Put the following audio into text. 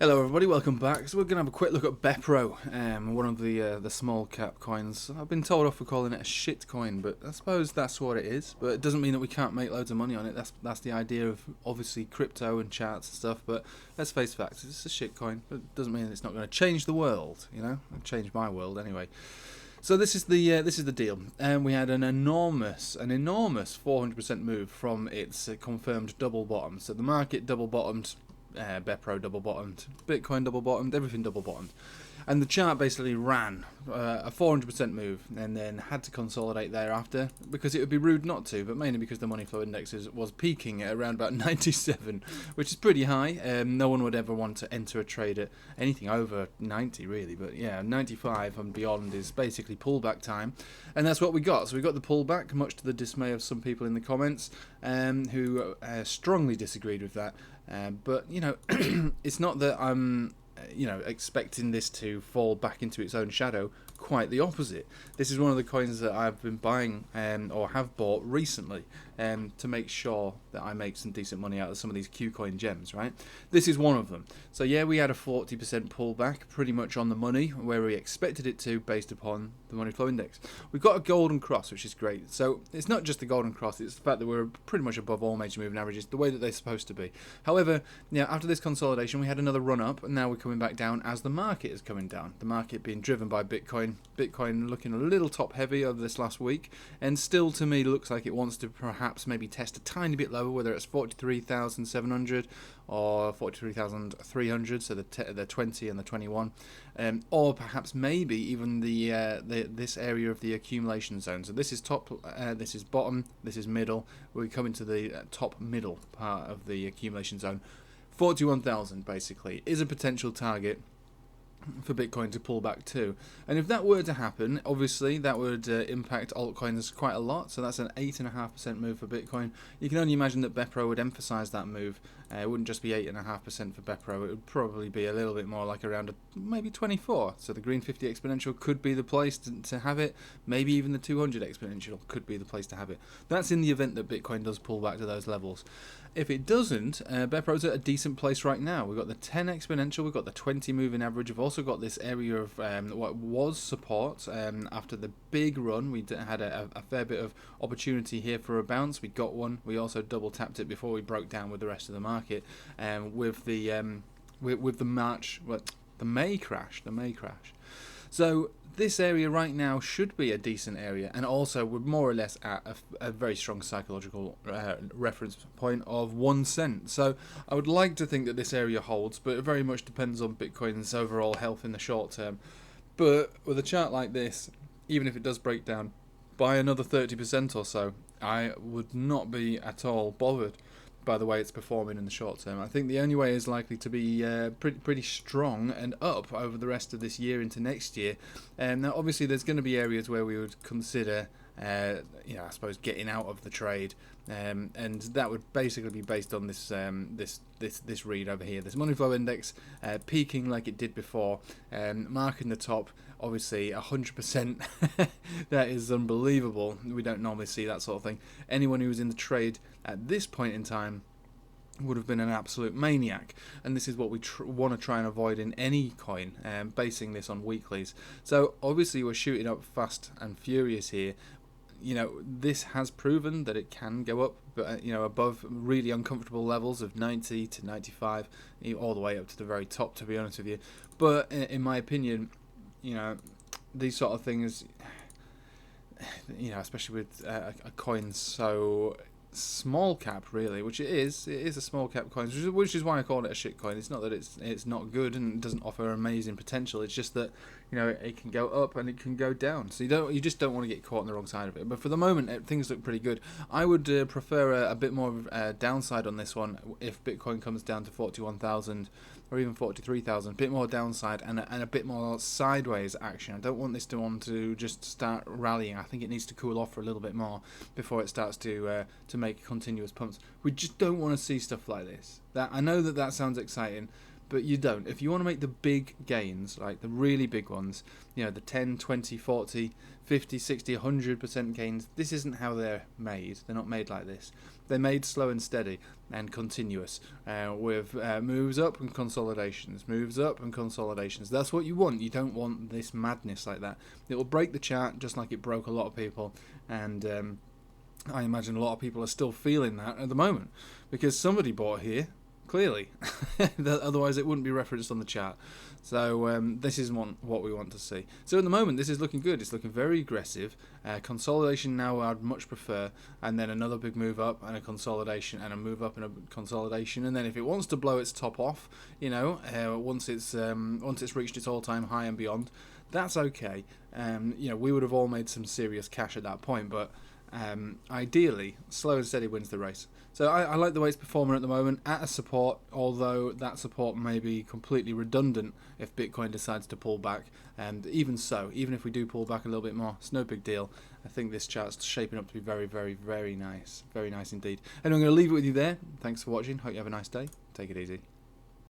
Hello everybody, welcome back. So we're going to have a quick look at BEPRO, one of the small cap coins. I've been told off for calling it a shit coin, but I suppose that's what it is. But it doesn't mean that we can't make loads of money on it. That's the idea of obviously crypto and charts and stuff. But let's face facts, it's a shit coin. But it doesn't mean it's not going to change the world. You know, it'll change my world anyway. So this is the deal, and we had an enormous 400% move from its confirmed double bottom. So the market double bottomed. BEPRO double bottomed, Bitcoin double bottomed, everything double bottomed, and the chart basically ran a 400% move and then had to consolidate thereafter because it would be rude not to, but mainly because the money flow index was peaking at around about 97, which is pretty high. No one would ever want to enter a trade at anything over 90 really, but yeah, 95 and beyond is basically pullback time, and that's what we got. So we got the pullback, much to the dismay of some people in the comments who strongly disagreed with that. But you know, it's not that I'm expecting this to fall back into its own shadow. Quite the opposite. This is one of the coins that I've been buying or have bought recently to make sure that I make some decent money out of some of these Kucoin gems, right? This is one of them. So yeah, we had a 40% pullback, pretty much on the money, where we expected it to based upon the money flow index. We've got a golden cross, which is great. So it's not just the golden cross, it's the fact that we're pretty much above all major moving averages, the way that they're supposed to be. However, yeah, after this consolidation, we had another run up, and now we're coming back down as the market is coming down. The market being driven by Bitcoin. Bitcoin looking a little top heavy over this last week, and still to me looks like it wants to perhaps maybe test a tiny bit lower, whether it's 43,700 or 43,300, so the 20 and the 21, or perhaps maybe even this area of the accumulation zone. So this is top, this is bottom, this is middle. We come into the top middle part of the accumulation zone. 41,000 basically is a potential target for Bitcoin to pull back to, and if that were to happen, obviously that would impact altcoins quite a lot. So that's an 8.5% move for Bitcoin. You can only imagine that BEPRO would emphasize that move. It wouldn't just be 8.5% for BEPRO, it would probably be a little bit more, like around maybe 24. So the green 50 exponential could be the place to have it. Maybe even the 200 exponential could be the place to have it. That's in the event that Bitcoin does pull back to those levels. If it doesn't, BEPRO's at a decent place right now. We've got the 10 exponential, we've got the 20 moving average, we've also got this area of what was support after the big run. We had a fair bit of opportunity here for a bounce. We got one. We also double tapped it before we broke down with the rest of the market with the May crash. So this area right now should be a decent area, and also we're more or less at a very strong psychological reference point of 1 cent. So I would like to think that this area holds, but it very much depends on Bitcoin's overall health in the short term. But with a chart like this, even if it does break down by another 30% or so, I would not be at all bothered by the way it's performing in the short term. I think the only way is likely to be pretty strong and up over the rest of this year into next year. Now, obviously, there's going to be areas where we would consider, I suppose, getting out of the trade, and that would basically be based on this this read over here, this money flow index peaking like it did before, marking the top. Obviously, 100%. That is unbelievable. We don't normally see that sort of thing. Anyone who was in the trade at this point in time would have been an absolute maniac, and this is what we want to try and avoid in any coin, basing this on weeklies. So obviously we're shooting up fast and furious here. This has proven that it can go up, but above really uncomfortable levels of 90 to 95, all the way up to the very top, to be honest with you. But in my opinion, these sort of things, especially with a coin so small cap, really, which it is a small cap coin, which is why I call it a shit coin. It's not that it's not good and it doesn't offer amazing potential. It's just that it can go up and it can go down, so you just don't want to get caught on the wrong side of it. But for the moment, things look pretty good. I would prefer a bit more of a downside on this one if Bitcoin comes down to 41,000 or even 43,000. A bit more downside and a bit more sideways action. I don't want this one to just start rallying. I think it needs to cool off for a little bit more before it starts to make continuous pumps. We just don't want to see stuff like this. I know that sounds exciting, but you don't. If you want to make the big gains, like the really big ones, you know, the 10, 20, 40, 50, 60, 100% gains, this isn't how they're made. They're not made like this. They're made slow and steady and continuous, with moves up and consolidations, moves up and consolidations. That's what you want. You don't want this madness like that. It will break the chart just like it broke a lot of people, and I imagine a lot of people are still feeling that at the moment, because somebody bought here, clearly. Otherwise it wouldn't be referenced on the chart. So this is what we want to see. So at the moment this is looking good. It's looking very aggressive. Consolidation now I'd much prefer, and then another big move up and a consolidation and a move up and a consolidation, and then if it wants to blow its top off, you know, once it's reached its all-time high and beyond, that's okay. You know, we would have all made some serious cash at that point, but ideally slow and steady wins the race. So I like the way it's performing at the moment at a support, although that support may be completely redundant if Bitcoin decides to pull back, and even so, even if we do pull back a little bit more, it's no big deal. I think this chart's shaping up to be very, very, very nice indeed. And I'm going to leave it with you there. Thanks for watching. Hope you have a nice day. Take it easy.